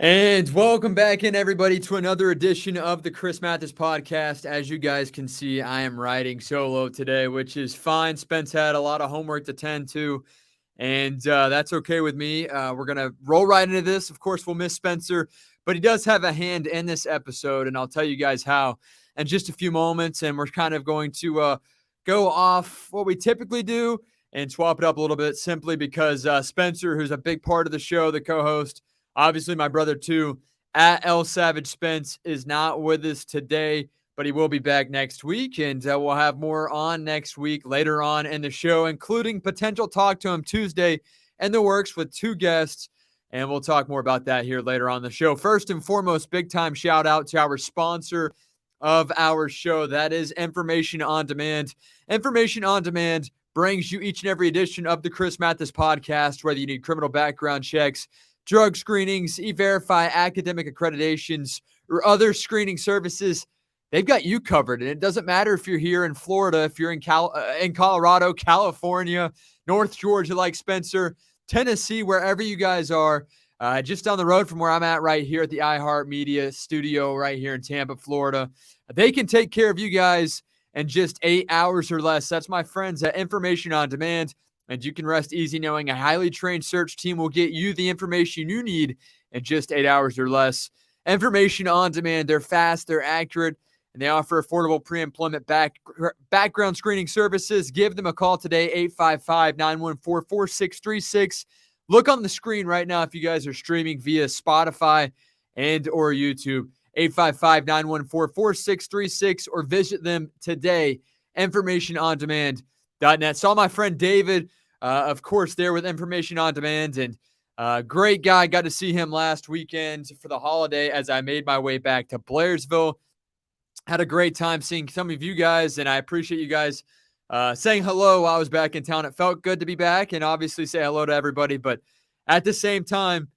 And welcome back in, everybody, to another edition of the Chris Mathis podcast. As you guys can see, I am riding solo today, which is fine. Spence had a lot of homework to tend to, and that's okay with me. We're going to roll right into this. Of course, we'll miss Spencer, but he does have a hand in this episode, and I'll tell you guys how in just a few moments. And we're kind of going to go off what we typically do and swap it up a little bit simply because Spencer, who's a big part of the show, the co-host, obviously my brother too, at L Savage Spence, is not with us today, but he will be back next week, and we'll have more on next week later on in the show, including potential talk to him Tuesday in the works with two guests, and we'll talk more about that here later on the show. First and foremost, big time shout out to our sponsor of our show. That is Information on Demand. Information on Demand brings you each and every edition of the Chris Mathis podcast, whether you need criminal background checks, drug screenings, E-Verify, academic accreditations, or other screening services. They've got you covered. And it doesn't matter if you're here in Florida, if you're in Colorado, California, North Georgia like Spencer, Tennessee, wherever you guys are, just down the road from where I'm at right here at the iHeartMedia studio right here in Tampa, Florida. They can take care of you guys in just 8 hours or less. That's my friends at Information on Demand. And you can rest easy knowing a highly trained search team will get you the information you need in just 8 hours or less. Information on Demand. They're fast, they're accurate, and they offer affordable pre-employment background screening services. Give them a call today, 855-914-4636. Look on the screen right now if you guys are streaming via Spotify and or YouTube, 855-914-4636, or visit them today, informationondemand.net. Saw my friend David, of course, there with Information on Demand, and great guy. Got to see him last weekend for the holiday as I made my way back to Blairsville. Had a great time seeing some of you guys, and I appreciate you guys saying hello while I was back in town. It felt good to be back and obviously say hello to everybody, but at the same time,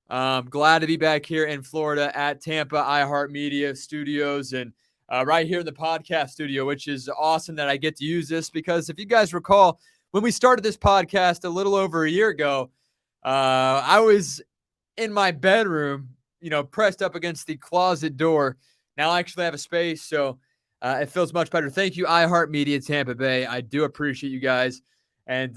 glad to be back here in Florida at Tampa iHeartMedia Studios and right here in the podcast studio, which is awesome that I get to use this because if you guys recall, when we started this podcast a little over a year ago, I was in my bedroom, pressed up against the closet door. Now I actually have a space, so it feels much better. Thank you, iHeartMedia Tampa Bay. I do appreciate you guys. And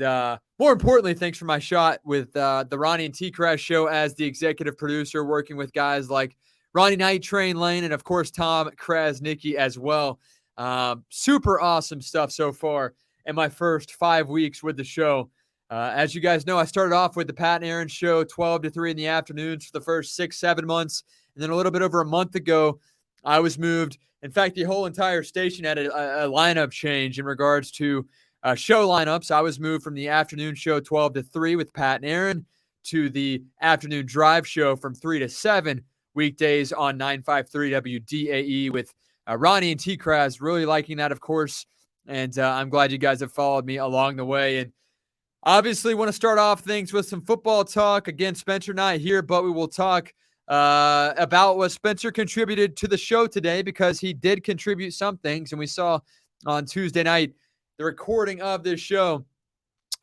more importantly, thanks for my shot with the Ronnie and T-Crash show as the executive producer, working with guys like Ronnie Night Train Lane and, of course, Tom Krasnicki as well. Super awesome stuff so far in my first 5 weeks with the show. As you guys know, I started off with the Pat and Aaron show 12 to 3 in the afternoons for the first 6-7 months. And then a little bit over a month ago, I was moved. In fact, the whole entire station had a lineup change in regards to show lineups. I was moved from the afternoon show 12 to 3 with Pat and Aaron to the afternoon drive show from 3 to 7 weekdays on 953 WDAE with Ronnie and T-Kraz. Really liking that, of course. And I'm glad you guys have followed me along the way. And obviously want to start off things with some football talk. Again, Spencer not here, but we will talk about what Spencer contributed to the show today because he did contribute some things. And we saw on Tuesday night, the recording of this show,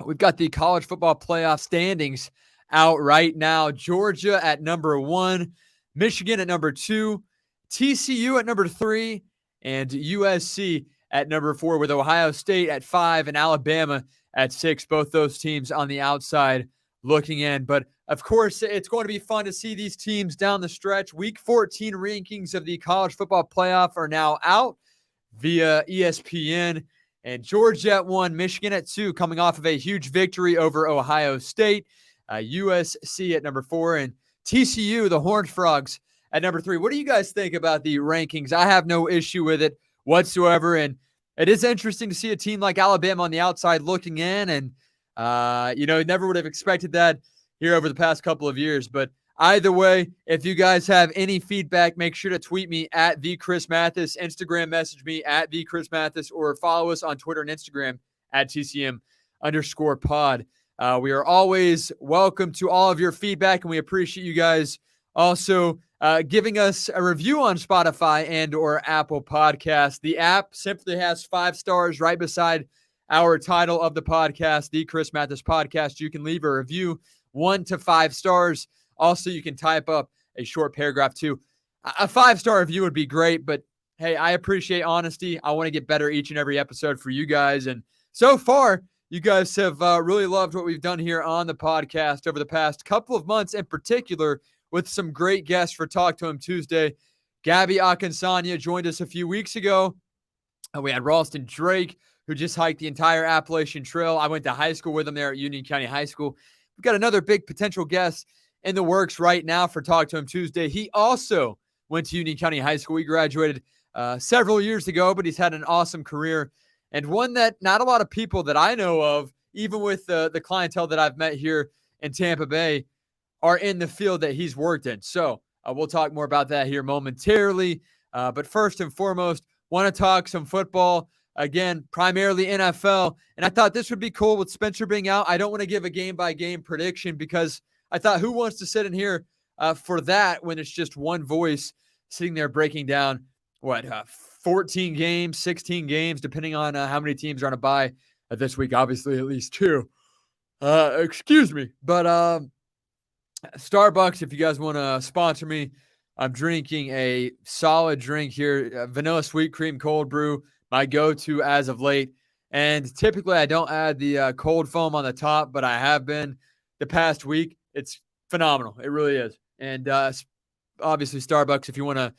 we've got the college football playoff standings out right now. Georgia at number 1, Michigan at number 2, TCU at number 3, and USC at number 4 with Ohio State at 5 and Alabama at 6. Both those teams on the outside looking in. But, of course, it's going to be fun to see these teams down the stretch. Week 14 rankings of the college football playoff are now out via ESPN. And Georgia at 1, Michigan at 2, coming off of a huge victory over Ohio State. USC at number 4, and TCU, the Horned Frogs, at number 3. What do you guys think about the rankings? I have no issue with it whatsoever, and it is interesting to see a team like Alabama on the outside looking in, and never would have expected that here over the past couple of years. But either way, if you guys have any feedback, make sure to tweet me at the Chris Mathis, Instagram message me at the Chris Mathis, or follow us on Twitter and Instagram at TCM_pod. We are always welcome to all of your feedback, and we appreciate you guys also giving us a review on Spotify and or Apple Podcasts. The app simply has 5 stars right beside our title of the podcast, The Chris Mathis Podcast. You can leave a review 1 to 5 stars. Also, you can type up a short paragraph too. A 5-star review would be great, but hey, I appreciate honesty. I want to get better each and every episode for you guys. And so far, you guys have really loved what we've done here on the podcast over the past couple of months, in particular, with some great guests for Talk to Him Tuesday. Gabby Akinsanya joined us a few weeks ago. We had Ralston Drake, who just hiked the entire Appalachian Trail. I went to high school with him there at Union County High School. We've got another big potential guest in the works right now for Talk to Him Tuesday. He also went to Union County High School. He graduated several years ago, but he's had an awesome career, and one that not a lot of people that I know of, even with the clientele that I've met here in Tampa Bay, are in the field that he's worked in. So we'll talk more about that here momentarily. But first and foremost, want to talk some football. Again, primarily NFL. And I thought this would be cool with Spencer being out. I don't want to give a game-by-game prediction because I thought who wants to sit in here for that when it's just one voice sitting there breaking down, 14 games, 16 games, depending on how many teams are on a bye this week. Obviously, at least 2. Excuse me. But Starbucks, if you guys want to sponsor me, I'm drinking a solid drink here, vanilla sweet cream cold brew, my go-to as of late. And typically I don't add the cold foam on the top, but I have been the past week. It's phenomenal. It really is. And obviously Starbucks, if you want to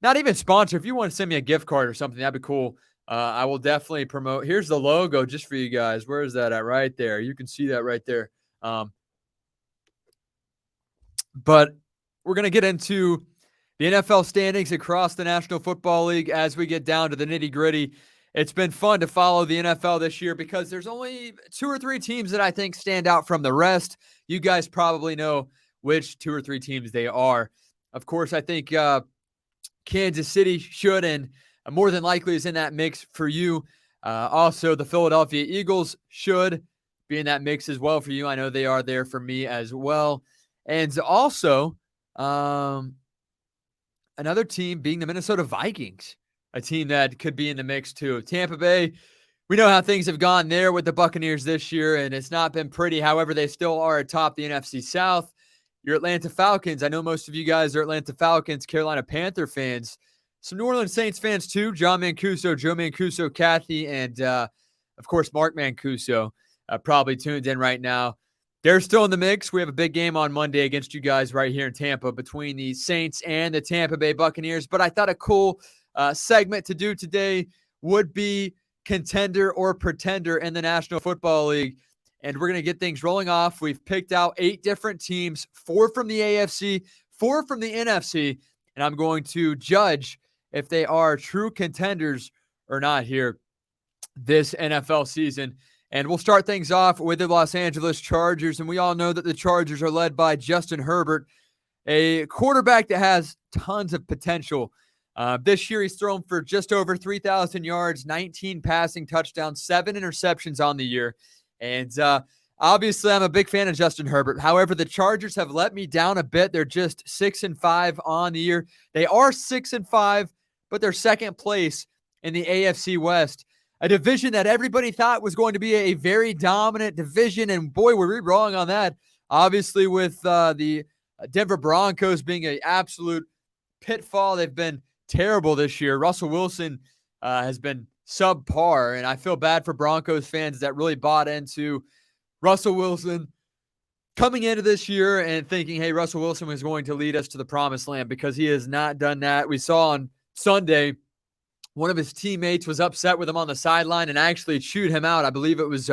not even sponsor, if you want to send me a gift card or something, that'd be cool. I will definitely promote. Here's the logo just for you guys. Where is that at? Right there. You can see that right there. But we're going to get into the NFL standings across the National Football League as we get down to the nitty-gritty. It's been fun to follow the NFL this year because there's only 2 or 3 teams that I think stand out from the rest. You guys probably know which 2 or 3 teams they are. Of course, I think Kansas City should and more than likely is in that mix for you. Also, the Philadelphia Eagles should be in that mix as well for you. I know they are there for me as well. And also, another team being the Minnesota Vikings, a team that could be in the mix too. Tampa Bay, we know how things have gone there with the Buccaneers this year, and it's not been pretty. However, they still are atop the NFC South. Your Atlanta Falcons, I know most of you guys are Atlanta Falcons, Carolina Panther fans. Some New Orleans Saints fans too, John Mancuso, Joe Mancuso, Kathy, and of course, Mark Mancuso probably tuned in right now. They're still in the mix. We have a big game on Monday against you guys right here in Tampa between the Saints and the Tampa Bay Buccaneers. But I thought a cool segment to do today would be contender or pretender in the National Football League. And we're going to get things rolling off. We've picked out 8 different teams, 4 from the AFC, 4 from the NFC. And I'm going to judge if they are true contenders or not here this NFL season. And we'll start things off with the Los Angeles Chargers. And we all know that the Chargers are led by Justin Herbert, a quarterback that has tons of potential. This year, he's thrown for just over 3,000 yards, 19 passing touchdowns, 7 interceptions on the year. And obviously, I'm a big fan of Justin Herbert. However, the Chargers have let me down a bit. They're just 6-5 on the year. They are 6-5, but they're second place in the AFC West. A division that everybody thought was going to be a very dominant division, and boy, were we wrong on that. Obviously, with the Denver Broncos being an absolute pitfall, they've been terrible this year. Russell Wilson has been subpar, and I feel bad for Broncos fans that really bought into Russell Wilson coming into this year and thinking, hey, Russell Wilson was going to lead us to the promised land, because he has not done that. We saw on Sunday one of his teammates was upset with him on the sideline and actually chewed him out. I believe it was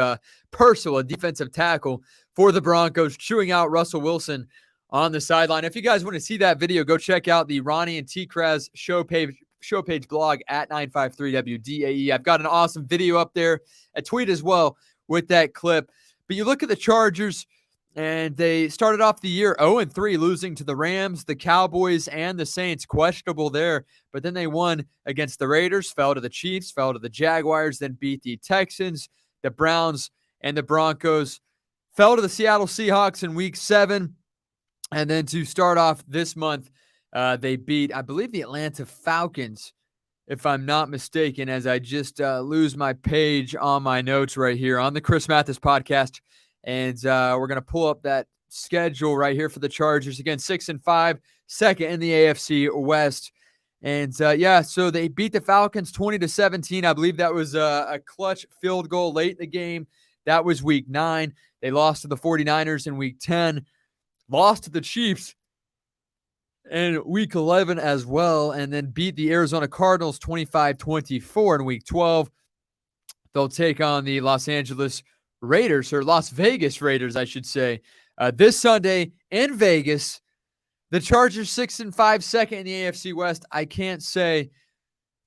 Purcell, a defensive tackle for the Broncos, chewing out Russell Wilson on the sideline. If you guys want to see that video, go check out the Ronnie and T-Kraz show page blog at 953WDAE. I've got an awesome video up there, a tweet as well with that clip. But you look at the Chargers, and they started off the year 0-3, losing to the Rams, the Cowboys, and the Saints. Questionable there. But then they won against the Raiders, fell to the Chiefs, fell to the Jaguars, then beat the Texans, the Browns, and the Broncos. Fell to the Seattle Seahawks in Week 7. And then to start off this month, they beat, I believe, the Atlanta Falcons, if I'm not mistaken, as I just lose my page on my notes right here on the Chris Mathis podcast. And we're going to pull up that schedule right here for the Chargers. Again, 6-5, second in the AFC West. And so they beat the Falcons 20-17. I believe that was a clutch field goal late in the game. That was week 9. They lost to the 49ers in week 10, lost to the Chiefs in week 11 as well, and then beat the Arizona Cardinals 25-24 in week 12. They'll take on the Los Vegas Raiders, I should say, this Sunday in Vegas. The Chargers 6-5, second in the AFC West. I can't say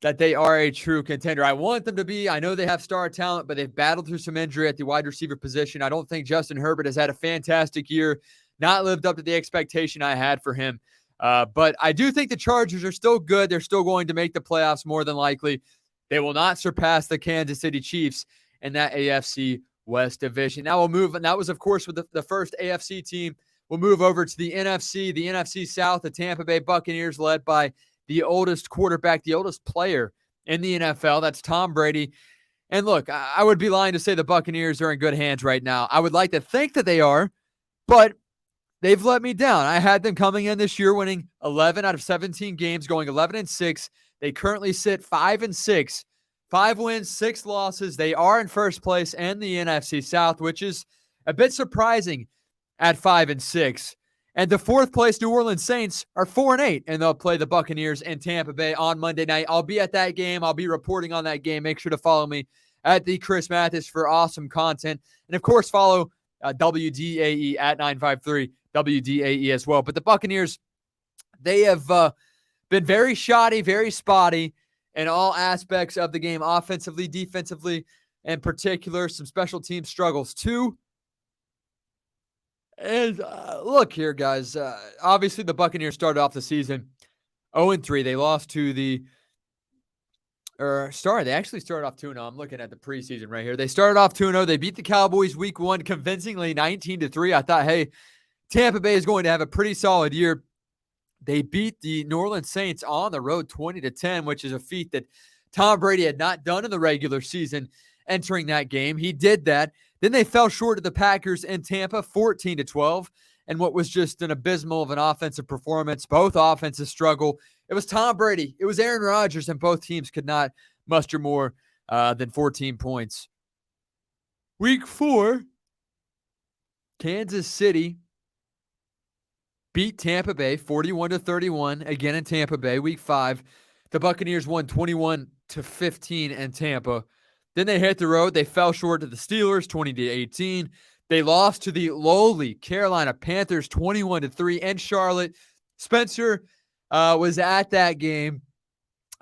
that they are a true contender. I want them to be. I know they have star talent, but they've battled through some injury at the wide receiver position. I don't think Justin Herbert has had a fantastic year, not lived up to the expectation I had for him. But I do think the Chargers are still good. They're still going to make the playoffs more than likely. They will not surpass the Kansas City Chiefs in that AFC West division. Now we'll move, and that was, of course, with the first AFC team. We'll move over to the NFC South, the Tampa Bay Buccaneers, led by the oldest quarterback, the oldest player in the NFL. That's Tom Brady. And look, I would be lying to say the Buccaneers are in good hands right now. I would like to think that they are, but they've let me down. I had them coming in this year winning 11 out of 17 games, going 11-6. They currently sit 5-6, 5 wins, 6 losses. They are in first place in the NFC South, which is a bit surprising at 5-6. And the fourth place New Orleans Saints are 4-8, and they'll play the Buccaneers in Tampa Bay on Monday night. I'll be at that game. I'll be reporting on that game. Make sure to follow me at the Chris Mathis for awesome content. And of course, follow WDAE at 953 WDAE as well. But the Buccaneers, they have been very shoddy, very spotty in all aspects of the game, offensively, defensively, in particular, some special team struggles too. And look here, guys. Obviously, the Buccaneers started off the season 0-3. They lost to they actually started off 2-0. I'm looking at the preseason right here. They started off 2-0. They beat the Cowboys week 1 convincingly 19-3. I thought, hey, Tampa Bay is going to have a pretty solid year. They beat the New Orleans Saints on the road 20-10, which is a feat that Tom Brady had not done in the regular season entering that game. He did that. Then they fell short of the Packers in Tampa 14-12, and what was just an abysmal of an offensive performance. Both offenses struggle. It was Tom Brady. It was Aaron Rodgers, and both teams could not muster more than 14 points. Week 4, Kansas City beat Tampa Bay 41-31, again in Tampa Bay. Week 5, the Buccaneers won 21-15 in Tampa. Then they hit the road. They fell short to the Steelers 20-18. They lost to the lowly Carolina Panthers 21-3 in Charlotte. Spencer was at that game,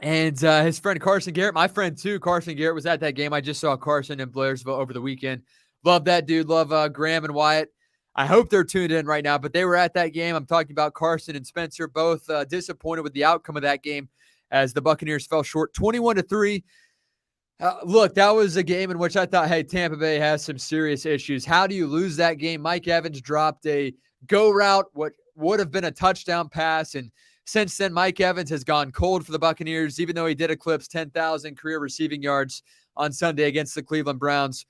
and his friend Carson Garrett, my friend too, Carson Garrett, was at that game. I just saw Carson in Blairsville over the weekend. Love that dude. Love Graham and Wyatt. I hope they're tuned in right now, but they were at that game. I'm talking about Carson and Spencer, both disappointed with the outcome of that game as the Buccaneers fell short 21-3. Look, that was a game in which I thought, hey, Tampa Bay has some serious issues. How do you lose that game? Mike Evans dropped a go route, what would have been a touchdown pass, and since then, Mike Evans has gone cold for the Buccaneers, even though he did eclipse 10,000 career receiving yards on Sunday against the Cleveland Browns.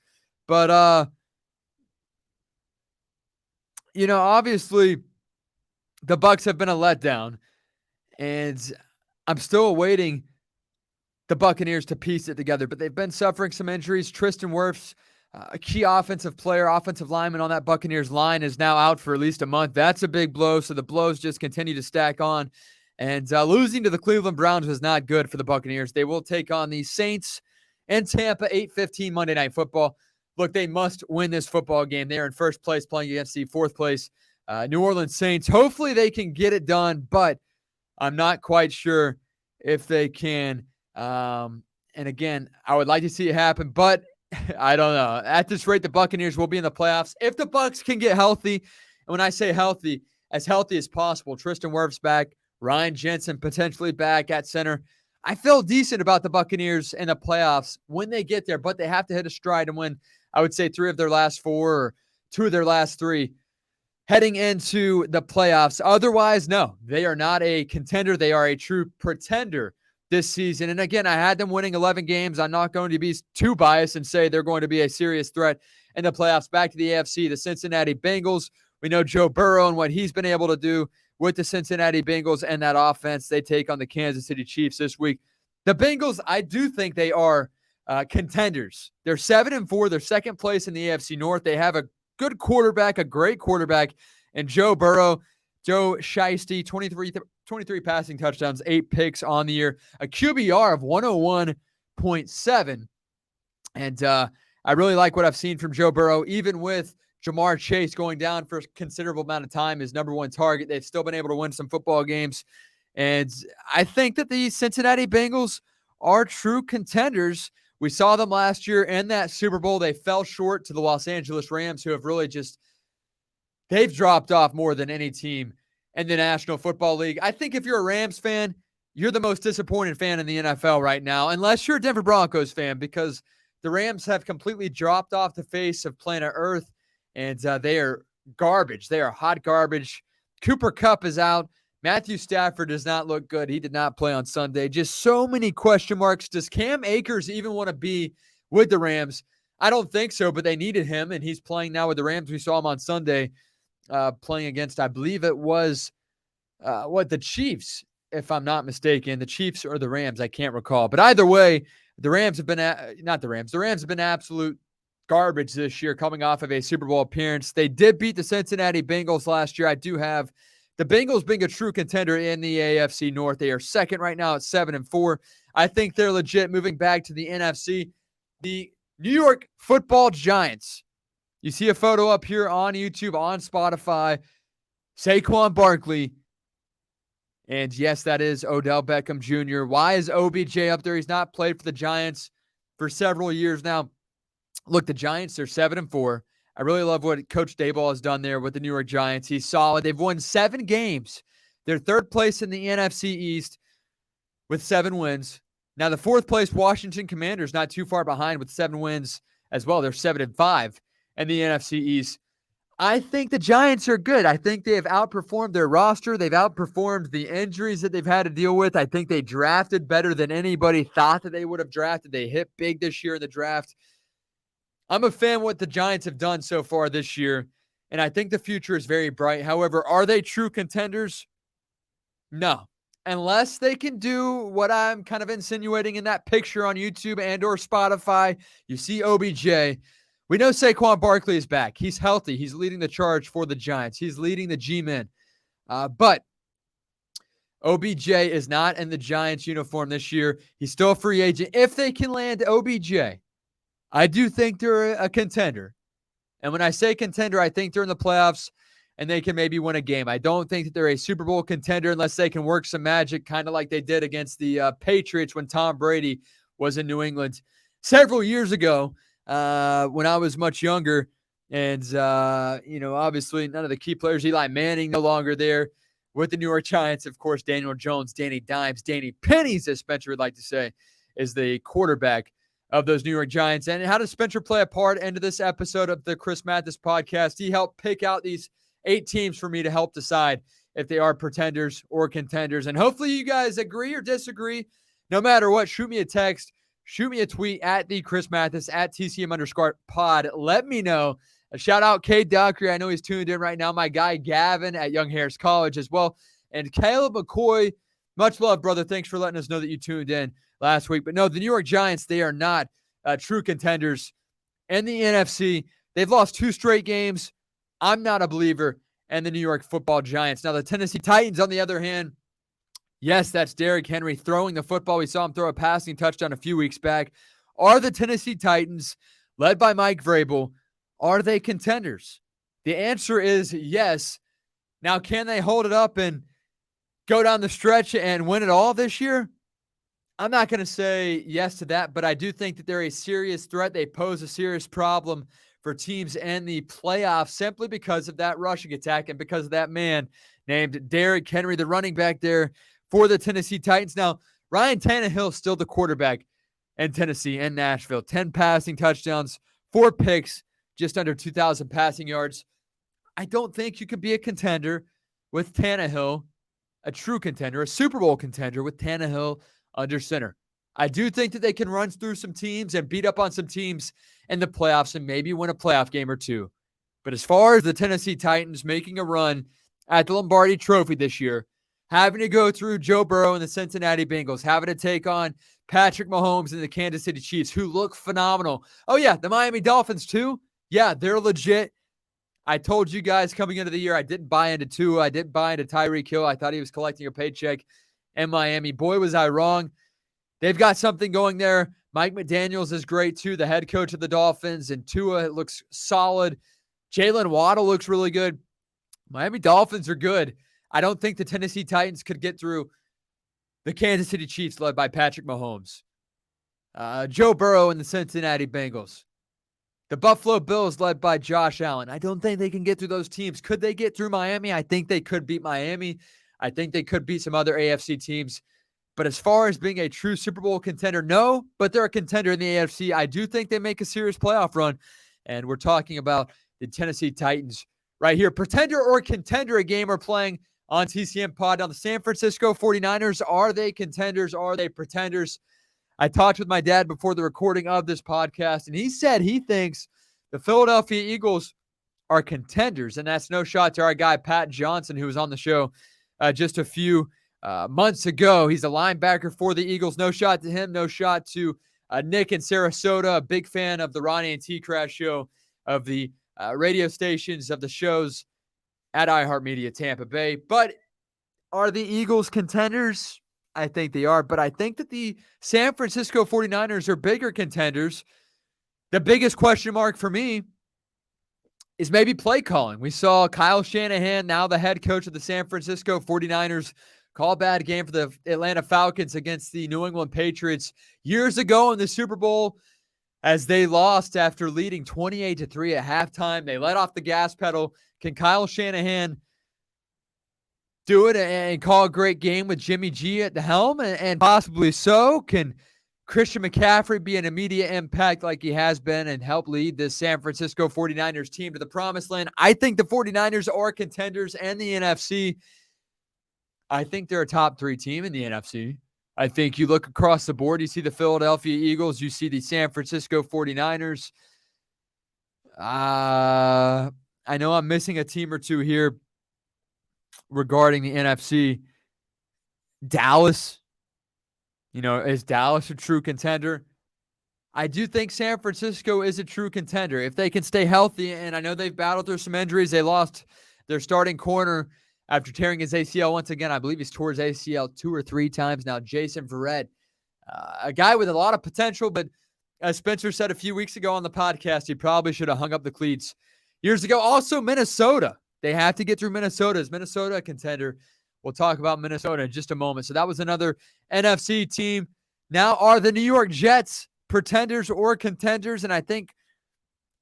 But, obviously, the Bucs have been a letdown, and I'm still awaiting the Buccaneers to piece it together, but they've been suffering some injuries. Tristan Wirfs, a key offensive lineman on that Buccaneers line, is now out for at least a month. That's a big blow, so the blows just continue to stack on. And losing to the Cleveland Browns was not good for the Buccaneers. They will take on the Saints in Tampa, 8:15 Monday Night Football. Look, they must win this football game. They are in first place playing against the fourth place New Orleans Saints. Hopefully they can get it done, but I'm not quite sure if they can. And again, I would like to see it happen, but I don't know. At this rate, the Buccaneers will be in the playoffs. If the Bucs can get healthy, and when I say healthy as possible, Tristan Wirfs back, Ryan Jensen potentially back at center, I feel decent about the Buccaneers in the playoffs when they get there, but they have to hit a stride and win, I would say, 3 of their last 4 or 2 of their last 3 heading into the playoffs. Otherwise, no, they are not a contender. They are a true pretender this season. And again, I had them winning 11 games. I'm not going to be too biased and say they're going to be a serious threat in the playoffs. Back to the AFC, the Cincinnati Bengals We know Joe Burrow and what he's been able to do with the Cincinnati Bengals and that offense. They take on the Kansas City Chiefs this week. The Bengals, I do think they are contenders. They're 7-4. They're second place in the AFC North. They have a good quarterback, a great quarterback, and Joe Burrow. Joe Shiesty, 23 passing touchdowns, 8 picks on the year, a QBR of 101.7. And I really like what I've seen from Joe Burrow, even with Jamar Chase going down for a considerable amount of time, his number one target. They've still been able to win some football games. And I think that the Cincinnati Bengals are true contenders. We saw them last year in that Super Bowl. They fell short to the Los Angeles Rams, who have really they've dropped off more than any team in the National Football League. I think if you're a Rams fan, you're the most disappointed fan in the NFL right now, unless you're a Denver Broncos fan, because the Rams have completely dropped off the face of planet Earth, and they are garbage. They are hot garbage. Cooper Kupp is out. Matthew Stafford does not look good. He did not play on Sunday. Just so many question marks. Does Cam Akers even want to be with the Rams? I don't think so, but they needed him, and he's playing now with the Rams. We saw him on Sunday playing against, I believe it was, the Chiefs, if I'm not mistaken. The Chiefs or the Rams, I can't recall. But either way, the Rams have been the Rams have been absolute garbage this year, coming off of a Super Bowl appearance. They did beat the Cincinnati Bengals last year. I do have the Bengals being a true contender in the AFC North. They are second right now at 7-4. I think they're legit. Moving back to the NFC, the New York Football Giants. You see a photo up here on YouTube, on Spotify. Saquon Barkley. And yes, that is Odell Beckham Jr. Why is OBJ up there? He's not played for the Giants for several years now. Look, the Giants, they're 7-4. I really love what Coach Daboll has done there with the New York Giants. He's solid. They've won 7 games. They're third place in the NFC East with 7 wins. Now, the fourth place Washington Commanders not too far behind with 7 wins as well. They're 7-5 in the NFC East. I think the Giants are good. I think they have outperformed their roster. They've outperformed the injuries that they've had to deal with. I think they drafted better than anybody thought that they would have drafted. They hit big this year in the draft. I'm a fan of what the Giants have done so far this year, and I think the future is very bright. However, are they true contenders? No. Unless they can do what I'm kind of insinuating in that picture on YouTube and or Spotify. You see OBJ. We know Saquon Barkley is back. He's healthy. He's leading the charge for the Giants. He's leading the G-men. But OBJ is not in the Giants uniform this year. He's still a free agent. If they can land OBJ, I do think they're a contender. And when I say contender, I think they're in the playoffs and they can maybe win a game. I don't think that they're a Super Bowl contender unless they can work some magic, kind of like they did against the Patriots when Tom Brady was in New England several years ago when I was much younger. And, obviously none of the key players, Eli Manning no longer there with the New York Giants. Of course, Daniel Jones, Danny Dimes, Danny Pennies, as Spencer would like to say, is the quarterback of those New York Giants. And how does Spencer play a part into this episode of the Chris Mathis podcast? He helped pick out these 8 teams for me to help decide if they are pretenders or contenders. And hopefully you guys agree or disagree. No matter what, shoot me a text, shoot me a tweet at the Chris Mathis, at TCM_pod. Let me know. A shout out Cade Dockery. I know he's tuned in right now. My guy Gavin at Young Harris College as well. And Caleb McCoy, much love, brother. Thanks for letting us know that you tuned in last week. But no, the New York Giants, they are not true contenders in the NFC. They've lost 2 straight games. I'm not a believer in the New York Football Giants. Now, the Tennessee Titans, on the other hand, yes, that's Derrick Henry throwing the football. We saw him throw a passing touchdown a few weeks back. Are the Tennessee Titans, led by Mike Vrabel, are they contenders? The answer is yes. Now, can they hold it up and go down the stretch and win it all this year? I'm not going to say yes to that, but I do think that they're a serious threat. They pose a serious problem for teams in the playoffs simply because of that rushing attack and because of that man named Derrick Henry, the running back there for the Tennessee Titans. Now, Ryan Tannehill is still the quarterback in Tennessee and Nashville. 10 passing touchdowns, 4 picks, just under 2,000 passing yards. I don't think you could be a contender with Tannehill, a true contender, a Super Bowl contender with Tannehill under center. I do think that they can run through some teams and beat up on some teams in the playoffs and maybe win a playoff game or 2. But as far as the Tennessee Titans making a run at the Lombardi Trophy this year, having to go through Joe Burrow and the Cincinnati Bengals, having to take on Patrick Mahomes and the Kansas City Chiefs, who look phenomenal. Oh, yeah, the Miami Dolphins, too. Yeah, they're legit. I told you guys coming into the year, I didn't buy into Tua. I didn't buy into Tyreek Hill. I thought he was collecting a paycheck in Miami. Boy, was I wrong. They've got something going there. Mike McDaniels is great, too, the head coach of the Dolphins, and Tua looks solid. Jalen Waddle looks really good. Miami Dolphins are good. I don't think the Tennessee Titans could get through the Kansas City Chiefs led by Patrick Mahomes. Joe Burrow and the Cincinnati Bengals. The Buffalo Bills led by Josh Allen. I don't think they can get through those teams. Could they get through Miami? I think they could beat Miami. I think they could beat some other AFC teams. But as far as being a true Super Bowl contender, no, but they're a contender in the AFC. I do think they make a serious playoff run. And we're talking about the Tennessee Titans right here. Pretender or contender, a game we're playing on TCM Pod. Now, the San Francisco 49ers, are they contenders? Are they pretenders? I talked with my dad before the recording of this podcast, and he said he thinks the Philadelphia Eagles are contenders. And that's no shot to our guy, Pat Johnson, who was on the show just a few months ago. He's a linebacker for the Eagles. No shot to him. No shot to Nick in Sarasota, a big fan of the Ronnie and T Crash show, of the radio stations, of the shows at iHeartMedia Tampa Bay. But are the Eagles contenders? I think they are, but I think that the San Francisco 49ers are bigger contenders. The biggest question mark for me is maybe play calling. We saw Kyle Shanahan, now the head coach of the San Francisco 49ers, call a bad game for the Atlanta Falcons against the New England Patriots years ago in the Super Bowl, as they lost after leading 28-3 at halftime. They let off the gas pedal. Can Kyle Shanahan do it and call a great game with Jimmy G at the helm? And possibly so. Can Christian McCaffrey be an immediate impact like he has been and help lead the San Francisco 49ers team to the promised land? I think the 49ers are contenders, and the NFC, I think they're a top 3 team in the NFC. I think you look across the board, you see the Philadelphia Eagles, you see the San Francisco 49ers. I know I'm missing a team or two here regarding the NFC. Dallas, is Dallas a true contender? I do think San Francisco is a true contender if they can stay healthy, and I know they've battled through some injuries. They lost their starting corner after tearing his ACL once again. I believe he's tore his ACL 2 or 3 times now. Jason Verrett, a guy with a lot of potential, but as Spencer said a few weeks ago on the podcast, he probably should have hung up the cleats years ago. Also, Minnesota. They have to get through Minnesota. Is Minnesota a contender? We'll talk about Minnesota in just a moment. So that was another NFC team. Now, are the New York Jets pretenders or contenders? And I think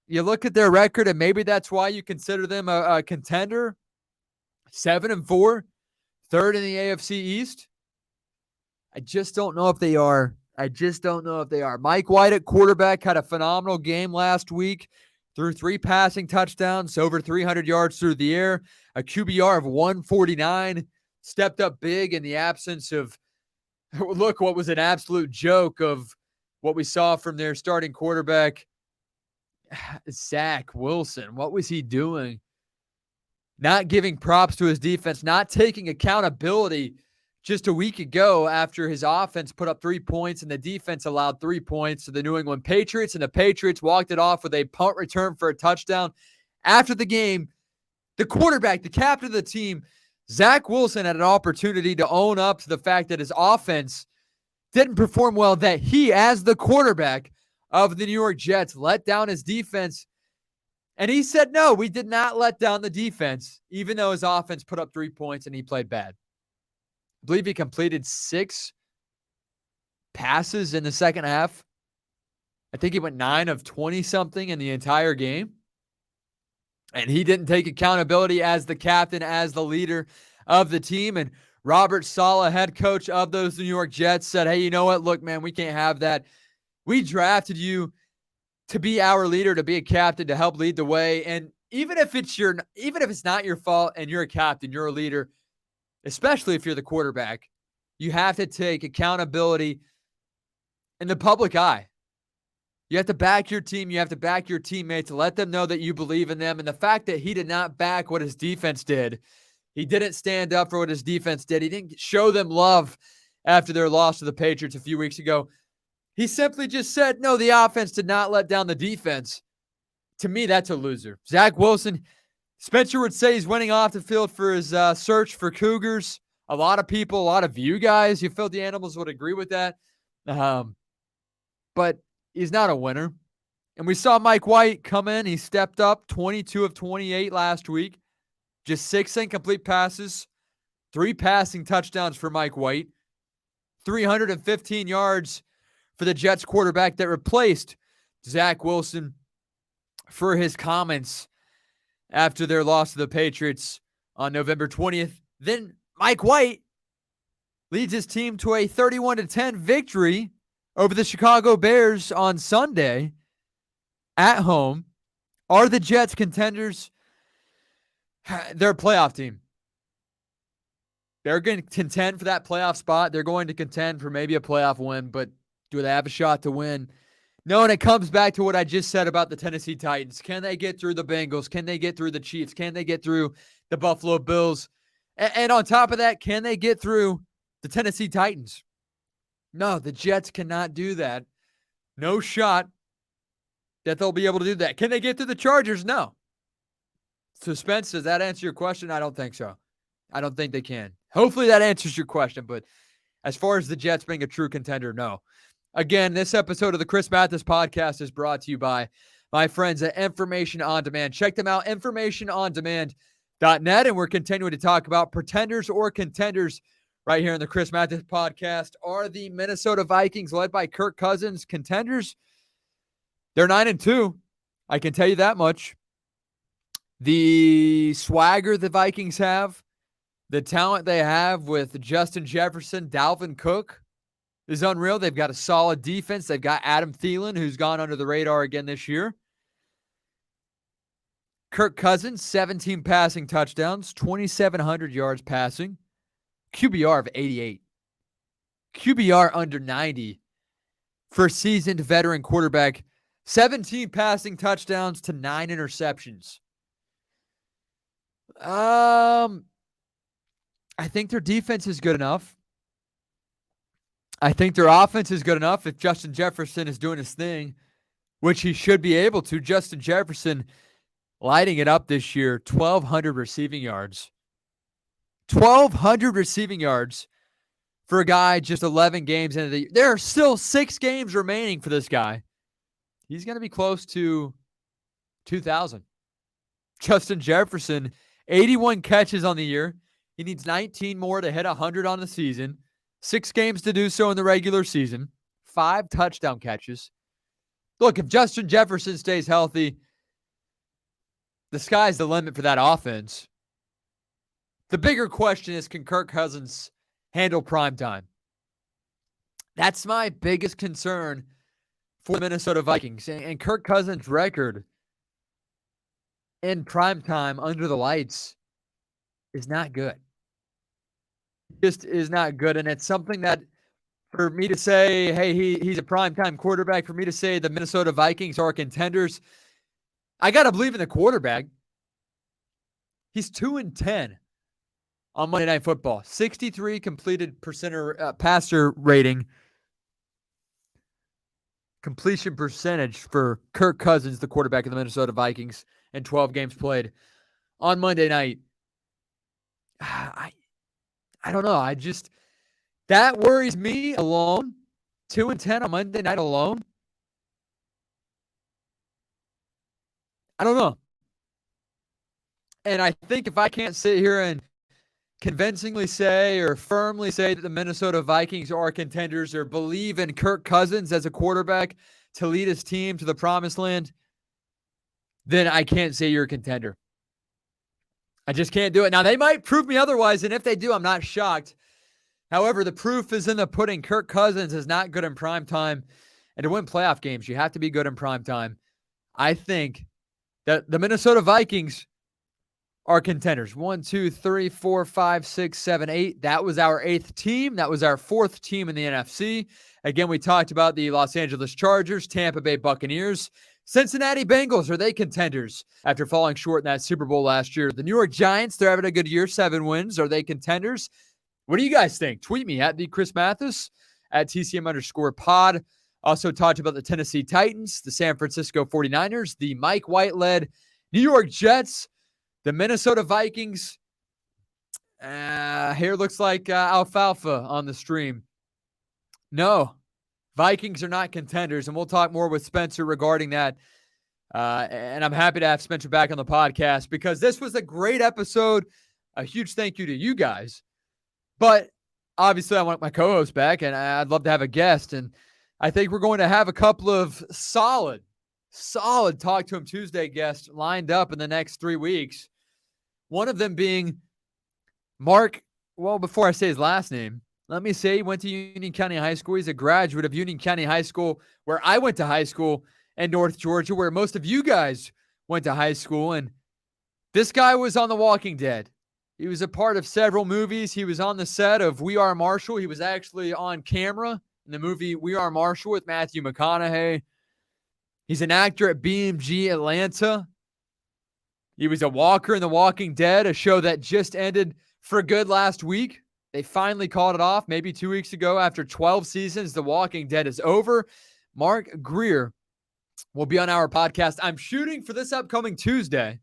you look at their record, and maybe that's why you consider them a contender. 7-4, third in the AFC East. I just don't know if they are. Mike White at quarterback had a phenomenal game last week. Threw 3 passing touchdowns, over 300 yards through the air, a QBR of 149, stepped up big in the absence of, look, what was an absolute joke of what we saw from their starting quarterback, Zach Wilson. What was he doing? Not giving props to his defense, not taking accountability just a week ago after his offense put up 3 points and the defense allowed 3 points to the New England Patriots, and the Patriots walked it off with a punt return for a touchdown. After the game, the quarterback, the captain of the team, Zach Wilson, had an opportunity to own up to the fact that his offense didn't perform well, that he, as the quarterback of the New York Jets, let down his defense. And he said, no, we did not let down the defense, even though his offense put up 3 points and he played bad. I believe he completed 6 passes in the second half. I think he went 9 of 20-something in the entire game. And he didn't take accountability as the captain, as the leader of the team. And Robert Saleh, head coach of those New York Jets, said, hey, you know what? Look, man, we can't have that. We drafted you to be our leader, to be a captain, to help lead the way. And even if it's not your fault and you're a captain, you're a leader, especially if you're the quarterback, you have to take accountability in the public eye. You have to back your team. You have to back your teammates. Let them know that you believe in them. And the fact that he did not back what his defense did, he didn't stand up for what his defense did. He didn't show them love after their loss to the Patriots a few weeks ago. He simply just said, no, the offense did not let down the defense. To me, that's a loser. Zach Wilson, Spencer would say he's winning off the field for his search for Cougars. A lot of people, a lot of you guys, you filthy animals would agree with that. But he's not a winner. And we saw Mike White come in. He stepped up 22 of 28 last week. Just 6 incomplete passes, 3 passing touchdowns for Mike White, 315 yards for the Jets quarterback that replaced Zach Wilson for his comments after their loss to the Patriots on November 20th. Then Mike White leads his team to a 31-10 victory over the Chicago Bears on Sunday at home. Are the Jets contenders? They're a playoff team. They're going to contend for that playoff spot. They're going to contend for maybe a playoff win, but do they have a shot to win? No, and it comes back to what I just said about the Tennessee Titans. Can they get through the Bengals? Can they get through the Chiefs? Can they get through the Buffalo Bills? And on top of that, can they get through the Tennessee Titans? No, the Jets cannot do that. No shot that they'll be able to do that. Can they get through the Chargers? No. So, Spence, does that answer your question? I don't think so. I don't think they can. Hopefully that answers your question, but as far as the Jets being a true contender, no. Again, this episode of the Chris Mathis podcast is brought to you by my friends at Information On Demand. Check them out, informationondemand.net, and we're continuing to talk about pretenders or contenders right here in the Chris Mathis podcast. Are the Minnesota Vikings, led by Kirk Cousins, contenders? They're 9-2. I can tell you that much. The swagger the Vikings have, the talent they have with Justin Jefferson, Dalvin Cook is unreal. They've got a solid defense. They've got Adam Thielen, who's gone under the radar again this year. Kirk Cousins, 17 passing touchdowns, 2,700 yards passing, QBR of 88. QBR under 90 for a seasoned veteran quarterback. 17 passing touchdowns to 9 interceptions. I think their defense is good enough. I think their offense is good enough if Justin Jefferson is doing his thing, which he should be able to. Justin Jefferson lighting it up this year, 1,200 receiving yards. 1,200 receiving yards for a guy just 11 games into the year. There are still 6 games remaining for this guy. He's going to be close to 2,000. Justin Jefferson, 81 catches on the year. He needs 19 more to hit 100 on the season. 6 games to do so in the regular season. 5 touchdown catches. Look, if Justin Jefferson stays healthy, the sky's the limit for that offense. The bigger question is, can Kirk Cousins handle primetime? That's my biggest concern for the Minnesota Vikings. And Kirk Cousins' record in primetime under the lights is not good. Just is not good. And it's something that for me to say, hey, he's a primetime quarterback, for me to say the Minnesota Vikings are contenders, I got to believe in the quarterback. He's 2-10 on Monday Night Football. 63 completed passer rating. Completion percentage for Kirk Cousins, the quarterback of the Minnesota Vikings, in 12 games played on Monday night. I don't know. That worries me alone. 2-10 on Monday night alone. I don't know. And I think if I can't sit here and convincingly say or firmly say that the Minnesota Vikings are contenders or believe in Kirk Cousins as a quarterback to lead his team to the promised land, then I can't say you're a contender. I just can't do it. Now, they might prove me otherwise, and if they do, I'm not shocked. However, the proof is in the pudding. Kirk Cousins is not good in prime time, and to win playoff games, you have to be good in prime time. I think that the Minnesota Vikings our contenders. 1, 2, 3, 4, 5, 6, 7, 8. That was our 8th team. That was our 4th team in the NFC. Again, we talked about the Los Angeles Chargers, Tampa Bay Buccaneers, Cincinnati Bengals. Are they contenders after falling short in that Super Bowl last year? The New York Giants, they're having a good year, 7 wins. Are they contenders? What do you guys think? Tweet me at the Chris Mathis, at TCM_pod. Also talked about the Tennessee Titans, the San Francisco 49ers, the Mike White-led New York Jets, the Minnesota Vikings. Here looks like alfalfa on the stream. No, Vikings are not contenders, and we'll talk more with Spencer regarding that. And I'm happy to have Spencer back on the podcast because this was a great episode. A huge thank you to you guys. But obviously, I want my co-host back, and I'd love to have a guest. And I think we're going to have a couple of solid Talk to Him Tuesday guests lined up in the next 3 weeks. One of them being Mark. Well, before I say his last name, let me say he went to Union County High School. He's a graduate of Union County High School, where I went to high school, in North Georgia, where most of you guys went to high school. And this guy was on The Walking Dead. He was a part of several movies. He was on the set of We Are Marshall. He was actually on camera in the movie We Are Marshall with Matthew McConaughey. He's an actor at BMG Atlanta. He was a walker in The Walking Dead, a show that just ended for good last week. They finally called it off maybe 2 weeks ago. After 12 seasons, The Walking Dead is over. Mark Greer will be on our podcast. I'm shooting for this upcoming Tuesday.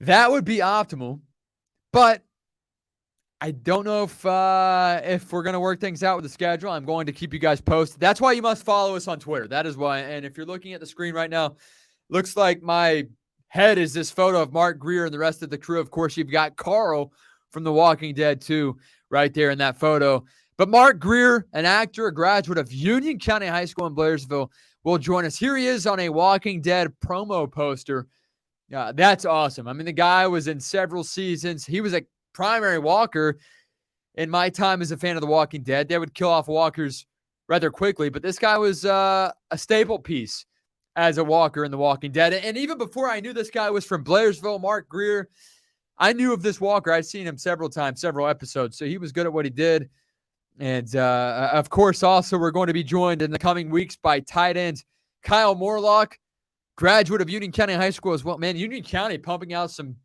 That would be optimal, but I don't know if we're going to work things out with the schedule. I'm going to keep you guys posted. That's why you must follow us on Twitter. That is why. And if you're looking at the screen right now, looks like my head is this photo of Mark Greer and the rest of the crew. Of course, you've got Carl from The Walking Dead too, right there in that photo. But Mark Greer, an actor, a graduate of Union County High School in Blairsville, will join us. Here he is on a Walking Dead promo poster. Yeah, that's awesome. I mean, the guy was in several seasons. He was a primary walker in my time as a fan of The Walking Dead. They would kill off walkers rather quickly, but this guy was a staple piece as a walker in The Walking Dead. And even before I knew this guy was from Blairsville, Mark Greer, I knew of this walker. I'd seen him several times, several episodes, so he was good at what he did. And, of course, also we're going to be joined in the coming weeks by tight end Kyle Morlock, graduate of Union County High School as well. Man, Union County pumping out some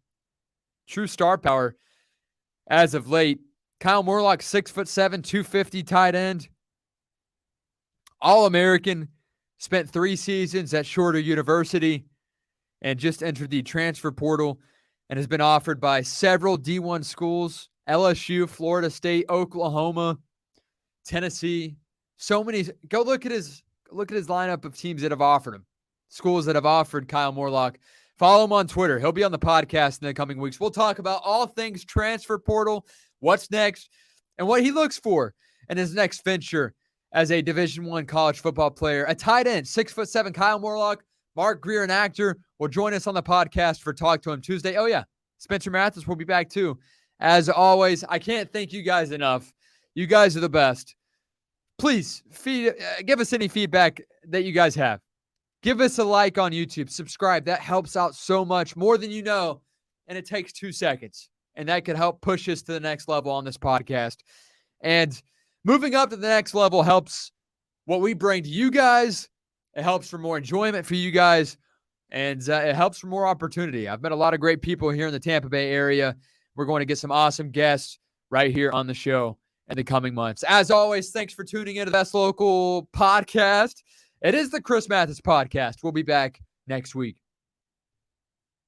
true star power as of late. Kyle Morlock, 6'7", 250 tight end. All-American, spent 3 seasons at Shorter University and just entered the transfer portal and has been offered by several D1 schools, LSU, Florida State, Oklahoma, Tennessee. So many. Go look at his lineup of teams that have offered him. Schools that have offered Kyle Morlock. Follow him on Twitter. He'll be on the podcast in the coming weeks. We'll talk about all things transfer portal, what's next, and what he looks for in his next venture as a Division I college football player. A tight end, 6'7", Kyle Morlock, Mark Greer, an actor, will join us on the podcast for Talk to Him Tuesday. Oh, yeah. Spencer Mathis will be back, too. As always, I can't thank you guys enough. You guys are the best. Please, give us any feedback that you guys have. Give us a like on YouTube. Subscribe. That helps out so much, more than you know, and it takes 2 seconds. And that could help push us to the next level on this podcast. And moving up to the next level helps what we bring to you guys. It helps for more enjoyment for you guys, and it helps for more opportunity. I've met a lot of great people here in the Tampa Bay area. We're going to get some awesome guests right here on the show in the coming months. As always, thanks for tuning into the Best Local Podcast. It is the Chris Mathis Podcast. We'll be back next week.